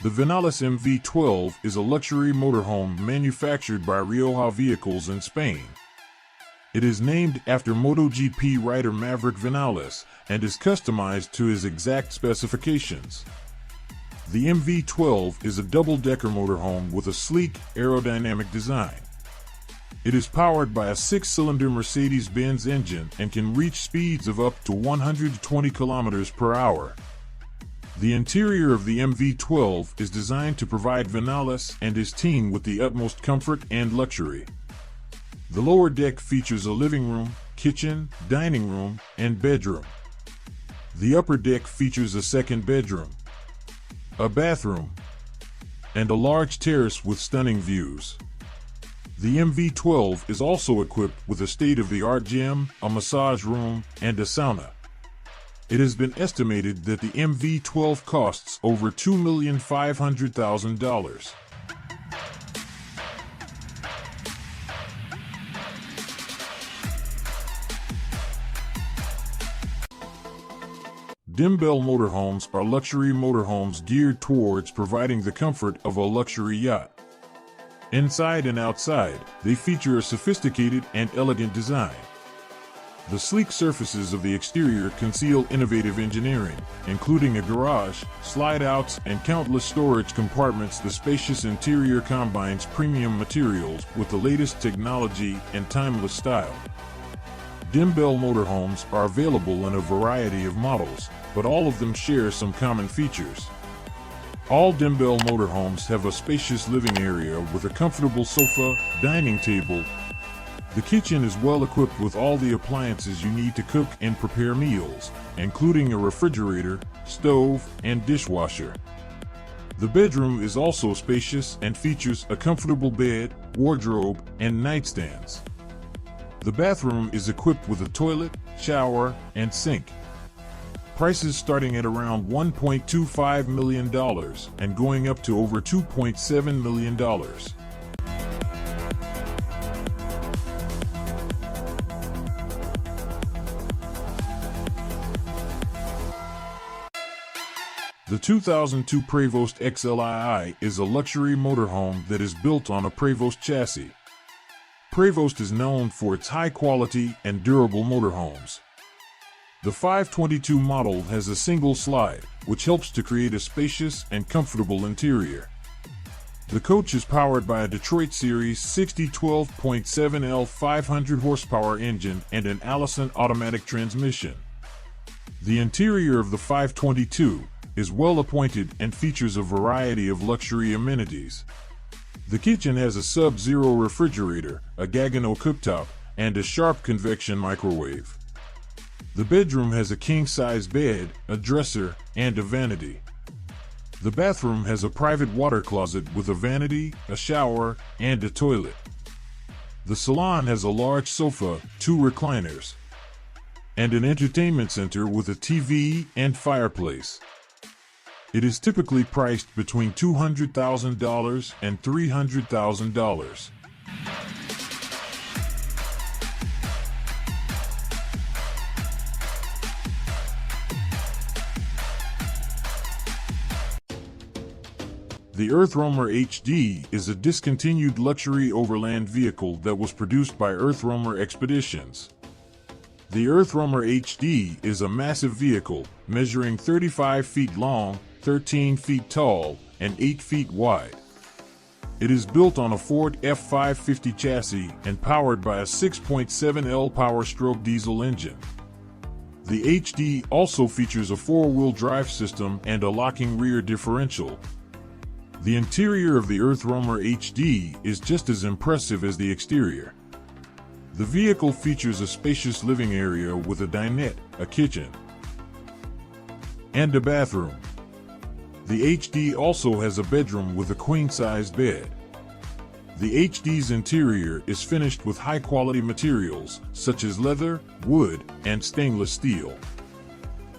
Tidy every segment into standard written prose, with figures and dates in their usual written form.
The Vinales MV12 is a luxury motorhome manufactured by Rioja Vehicles in Spain. It is named after MotoGP rider Maverick Vinales and is customized to his exact specifications. The MV12 is a double-decker motorhome with a sleek, aerodynamic design. It is powered by a 6-cylinder Mercedes-Benz engine and can reach speeds of up to 120 kilometers per hour. The interior of the MV12 is designed to provide Vinales and his team with the utmost comfort and luxury. The lower deck features a living room, kitchen, dining room, and bedroom. The upper deck features a second bedroom, a bathroom, and a large terrace with stunning views. The MV12 is also equipped with a state-of-the-art gym, a massage room, and a sauna. It has been estimated that the MV12 costs over $2,500,000. Dimbell motorhomes are luxury motorhomes geared towards providing the comfort of a luxury yacht. Inside and outside, they feature a sophisticated and elegant design. The sleek surfaces of the exterior conceal innovative engineering, including a garage, slide-outs, and countless storage compartments. The spacious interior combines premium materials with the latest technology and timeless style. Dimbell motorhomes are available in a variety of models, but all of them share some common features. All Dimbell motorhomes have a spacious living area with a comfortable sofa, dining table. The kitchen is well equipped with all the appliances you need to cook and prepare meals, including a refrigerator, stove, and dishwasher. The bedroom is also spacious and features a comfortable bed, wardrobe, and nightstands. The bathroom is equipped with a toilet, shower, and sink. Prices starting at around $1.25 million and going up to over $2.7 million. The 2002 Prevost XLII is a luxury motorhome that is built on a Prevost chassis. Prevost is known for its high quality and durable motorhomes. The 522 model has a single slide, which helps to create a spacious and comfortable interior. The coach is powered by a Detroit Series 60 12.7L 500 horsepower engine and an Allison automatic transmission. The interior of the 522 is well appointed and features a variety of luxury amenities. The kitchen has a Sub-Zero refrigerator, a Gaggenau cooktop, and a sharp convection microwave. The bedroom has a king-size bed, a dresser, and a vanity. The bathroom has a private water closet with a vanity, a shower, and a toilet. The salon has a large sofa, 2 recliners, and an entertainment center with a TV and fireplace. It is typically priced between $200,000 and $300,000. The Earthroamer HD is a discontinued luxury overland vehicle that was produced by Earthroamer Expeditions. The Earthroamer HD is a massive vehicle measuring 35 feet long, 13 feet tall, and 8 feet wide. It is built on a Ford F550 chassis and powered by a 6.7L Power-Stroke diesel engine. The HD also features a 4-wheel drive system and a locking rear differential. The interior of the Earthroamer HD is just as impressive as the exterior. The vehicle features a spacious living area with a dinette, a kitchen, and a bathroom. The HD also has a bedroom with a queen-size bed. The HD's interior is finished with high-quality materials such as leather, wood, and stainless steel.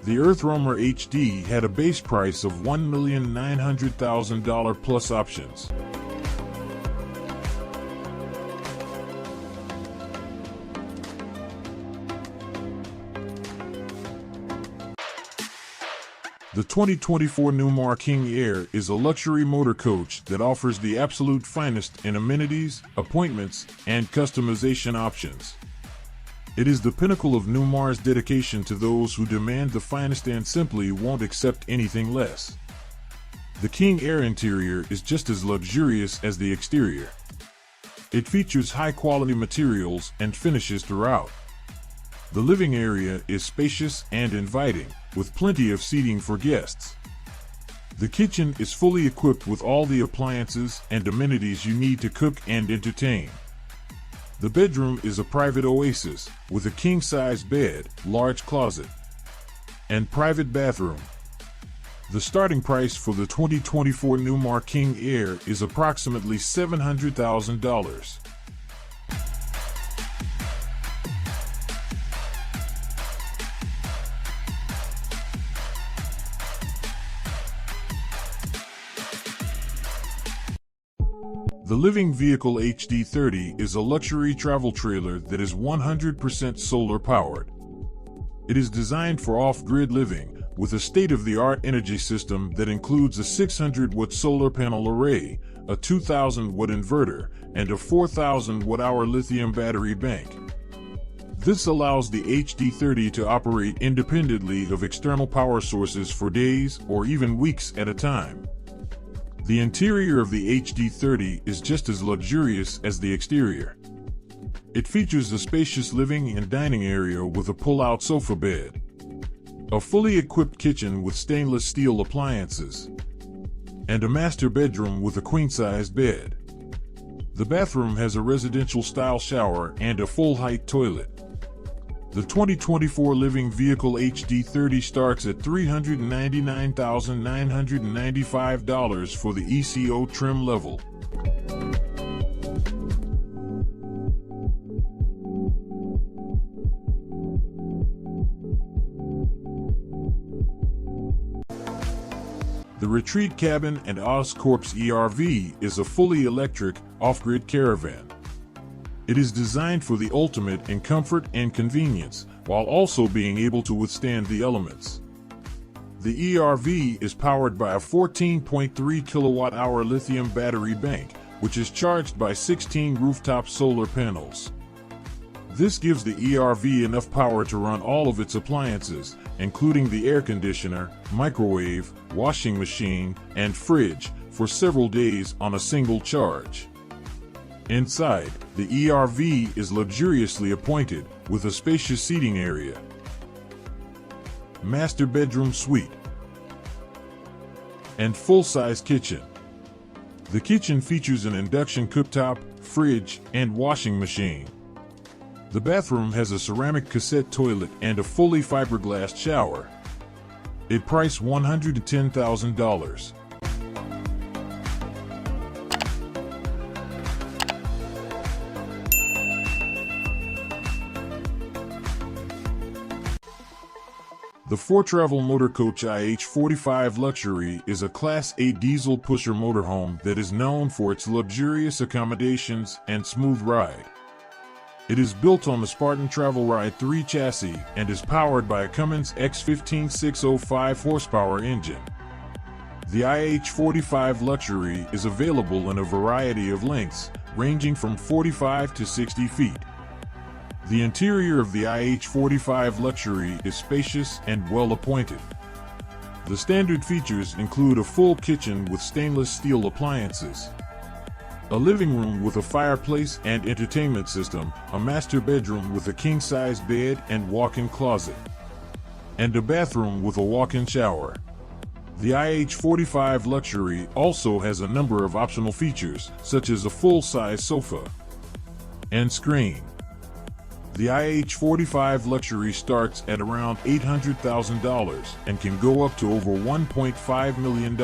The Earthroamer HD had a base price of $1,900,000 plus options. The 2024 Newmar King Air is a luxury motor coach that offers the absolute finest in amenities, appointments, and customization options. It is the pinnacle of Newmar's dedication to those who demand the finest and simply won't accept anything less. The King Air interior is just as luxurious as the exterior. It features high-quality materials and finishes throughout. The living area is spacious and inviting, with plenty of seating for guests. The kitchen is fully equipped with all the appliances and amenities you need to cook and entertain. The bedroom is a private oasis, with a king-size bed, large closet, and private bathroom. The starting price for the 2024 Newmar King Air is approximately $700,000. The Living Vehicle HD30 is a luxury travel trailer that is 100% solar powered. It is designed for off-grid living, with a state-of-the-art energy system that includes a 600-watt solar panel array, a 2,000-watt inverter, and a 4,000-watt-hour lithium battery bank. This allows the HD30 to operate independently of external power sources for days or even weeks at a time. The interior of the HD30 is just as luxurious as the exterior. It features a spacious living and dining area with a pull-out sofa bed, a fully equipped kitchen with stainless steel appliances, and a master bedroom with a queen-size bed. The bathroom has a residential-style shower and a full-height toilet. The 2024 Living Vehicle HD30 starts at $399,995 for the ECO trim level. The Retreat Cabin and Oscorp's ERV is a fully electric, off-grid caravan. It is designed for the ultimate in comfort and convenience, while also being able to withstand the elements. The ERV is powered by a 14.3 kilowatt-hour lithium battery bank, which is charged by 16 rooftop solar panels. This gives the ERV enough power to run all of its appliances, including the air conditioner, microwave, washing machine, and fridge, for several days on a single charge. Inside, the ERV is luxuriously appointed, with a spacious seating area, master bedroom suite, and full-size kitchen. The kitchen features an induction cooktop, fridge, and washing machine. The bathroom has a ceramic cassette toilet and a fully fiberglass shower. It priced $110,000. The Volterra Motor Coach IH45 Luxury is a Class A diesel pusher motorhome that is known for its luxurious accommodations and smooth ride. It is built on the Spartan Travel Ride 3 chassis and is powered by a Cummins X15 605 horsepower engine. The IH45 Luxury is available in a variety of lengths, ranging from 45 to 60 feet. The interior of the IH45 Luxury is spacious and well appointed. The standard features include a full kitchen with stainless steel appliances, a living room with a fireplace and entertainment system, a master bedroom with a king-size bed and walk-in closet, and a bathroom with a walk-in shower. The IH45 Luxury also has a number of optional features, such as a full-size sofa and screen. The IH45 Luxury starts at around $800,000 and can go up to over $1.5 million.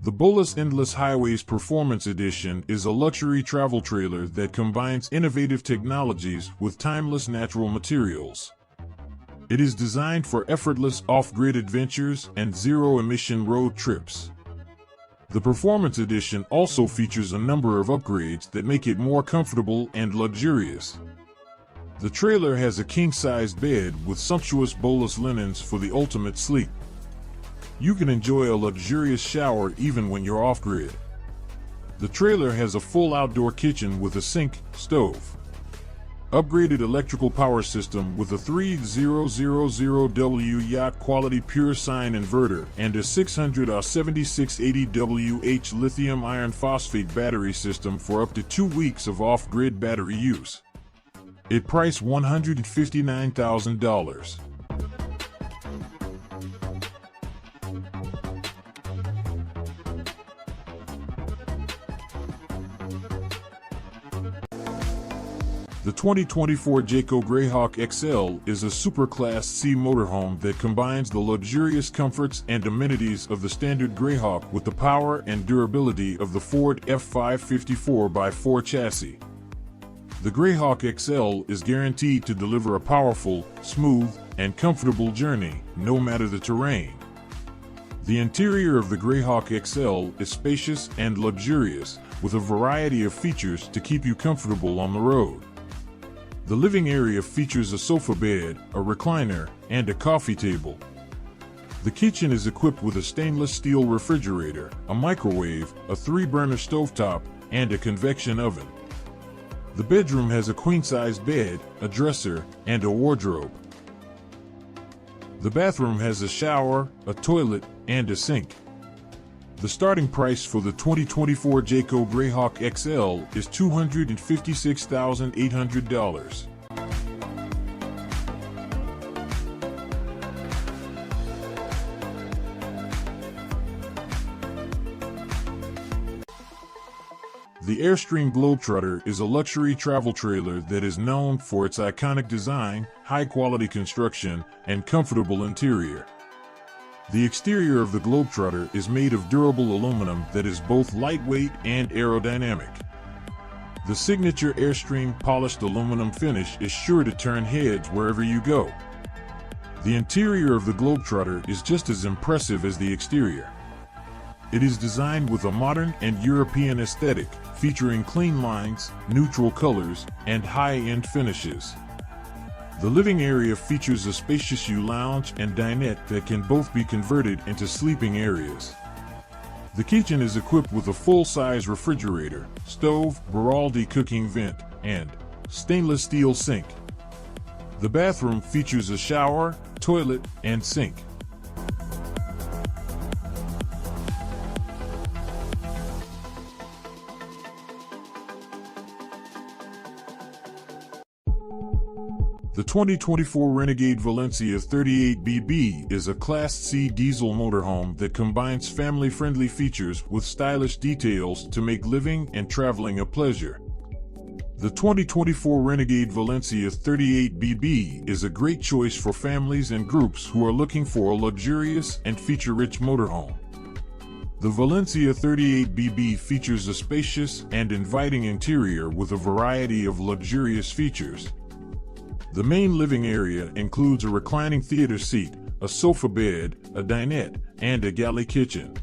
The Bowlus Endless Highways Performance Edition is a luxury travel trailer that combines innovative technologies with timeless natural materials. It is designed for effortless off-grid adventures and zero-emission road trips. The Performance Edition also features a number of upgrades that make it more comfortable and luxurious. The trailer has a king-sized bed with sumptuous Bowlus linens for the ultimate sleep. You can enjoy a luxurious shower even when you're off-grid. The trailer has a full outdoor kitchen with a sink, stove, upgraded electrical power system with a 3000W yacht quality pure sine inverter and a 600 or 7680WH lithium iron phosphate battery system for up to 2 weeks of off-grid battery use. It priced $159,000. The 2024 Jayco Greyhawk XL is a Super Class C motorhome that combines the luxurious comforts and amenities of the standard Greyhawk with the power and durability of the Ford F554x4 chassis. The Greyhawk XL is guaranteed to deliver a powerful, smooth, and comfortable journey, no matter the terrain. The interior of the Greyhawk XL is spacious and luxurious, with a variety of features to keep you comfortable on the road. The living area features a sofa bed, a recliner, and a coffee table. The kitchen is equipped with a stainless steel refrigerator, a microwave, a 3-burner stovetop, and a convection oven. The bedroom has a queen-size bed, a dresser, and a wardrobe. The bathroom has a shower, a toilet, and a sink. The starting price for the 2024 Jayco Greyhawk XL is $256,800. The Airstream Globetrotter is a luxury travel trailer that is known for its iconic design, high-quality construction, and comfortable interior. The exterior of the Globetrotter is made of durable aluminum that is both lightweight and aerodynamic. The signature Airstream polished aluminum finish is sure to turn heads wherever you go. The interior of the Globetrotter is just as impressive as the exterior. It is designed with a modern and European aesthetic, featuring clean lines, neutral colors, and high-end finishes. The living area features a spacious U-lounge and dinette that can both be converted into sleeping areas. The kitchen is equipped with a full-size refrigerator, stove, Baraldi cooking vent, and stainless steel sink. The bathroom features a shower, toilet, and sink. The 2024 Renegade Valencia 38BB is a Class C diesel motorhome that combines family-friendly features with stylish details to make living and traveling a pleasure. The 2024 Renegade Valencia 38BB is a great choice for families and groups who are looking for a luxurious and feature-rich motorhome. The Valencia 38BB features a spacious and inviting interior with a variety of luxurious features. The main living area includes a reclining theater seat, a sofa bed, a dinette, and a galley kitchen.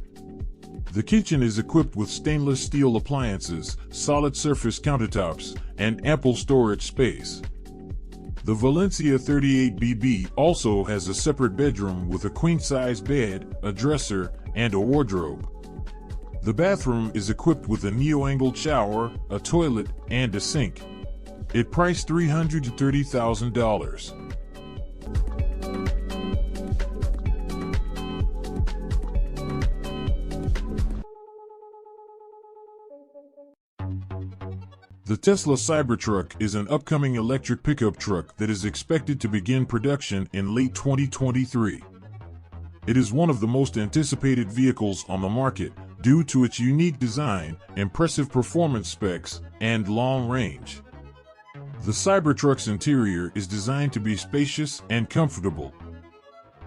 The kitchen is equipped with stainless steel appliances, solid surface countertops, and ample storage space. The Valencia 38BB also has a separate bedroom with a queen-size bed, a dresser, and a wardrobe. The bathroom is equipped with a neo-angled shower, a toilet, and a sink. It priced $330,000. The Tesla Cybertruck is an upcoming electric pickup truck that is expected to begin production in late 2023. It is one of the most anticipated vehicles on the market due to its unique design, impressive performance specs, and long range. The Cybertruck's interior is designed to be spacious and comfortable.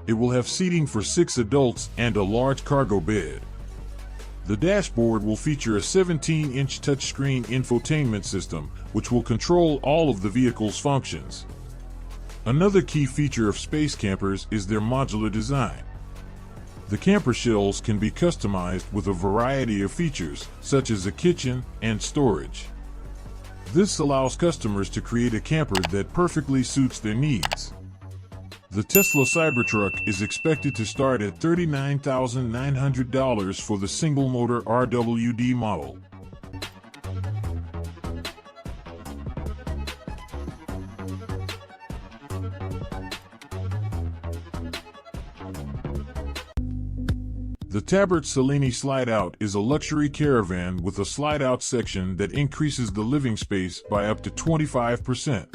It will have seating for 6 adults and a large cargo bed. The dashboard will feature a 17-inch touchscreen infotainment system, which will control all of the vehicle's functions. Another key feature of space campers is their modular design. The camper shells can be customized with a variety of features, such as a kitchen and storage. This allows customers to create a camper that perfectly suits their needs. The Tesla Cybertruck is expected to start at $39,900 for the single-motor RWD model. The Tabert Cellini Slide-Out is a luxury caravan with a slide-out section that increases the living space by up to 25%.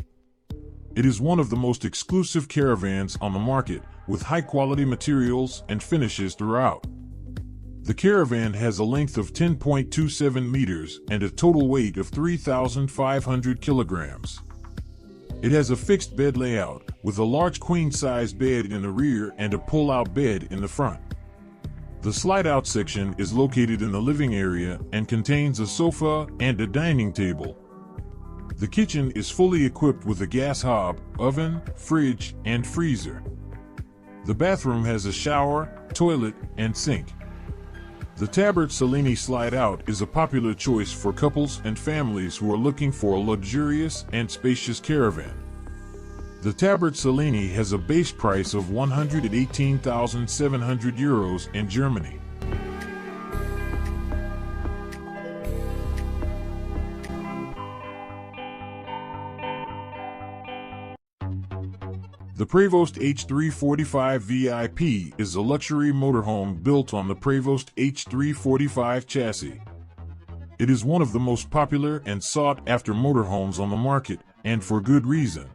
It is one of the most exclusive caravans on the market, with high-quality materials and finishes throughout. The caravan has a length of 10.27 meters and a total weight of 3,500 kilograms. It has a fixed bed layout, with a large queen-size bed in the rear and a pull-out bed in the front. The slide-out section is located in the living area and contains a sofa and a dining table. The kitchen is fully equipped with a gas hob, oven, fridge, and freezer. The bathroom has a shower, toilet, and sink. The Tabert Cellini Slide-Out is a popular choice for couples and families who are looking for a luxurious and spacious caravan. The Tabert Cellini has a base price of €118,700 in Germany. The Prevost H345 VIP is a luxury motorhome built on the Prevost H345 chassis. It is one of the most popular and sought-after motorhomes on the market, and for good reason.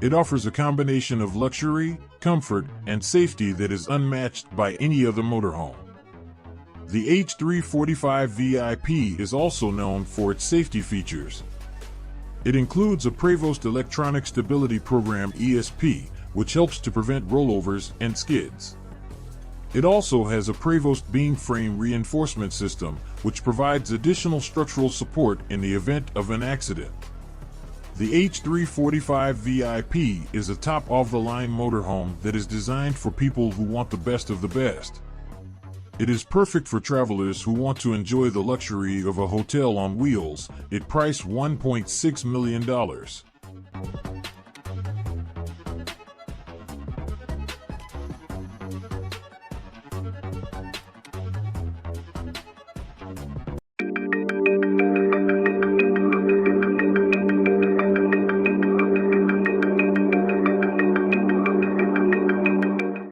It offers a combination of luxury, comfort, and safety that is unmatched by any other motorhome. The H345 VIP is also known for its safety features. It includes a Prevost Electronic Stability Program ESP, which helps to prevent rollovers and skids. It also has a Prevost beam frame reinforcement system, which provides additional structural support in the event of an accident. The H345 VIP is a top-of-the-line motorhome that is designed for people who want the best of the best. It is perfect for travelers who want to enjoy the luxury of a hotel on wheels. It priced $1.6 million.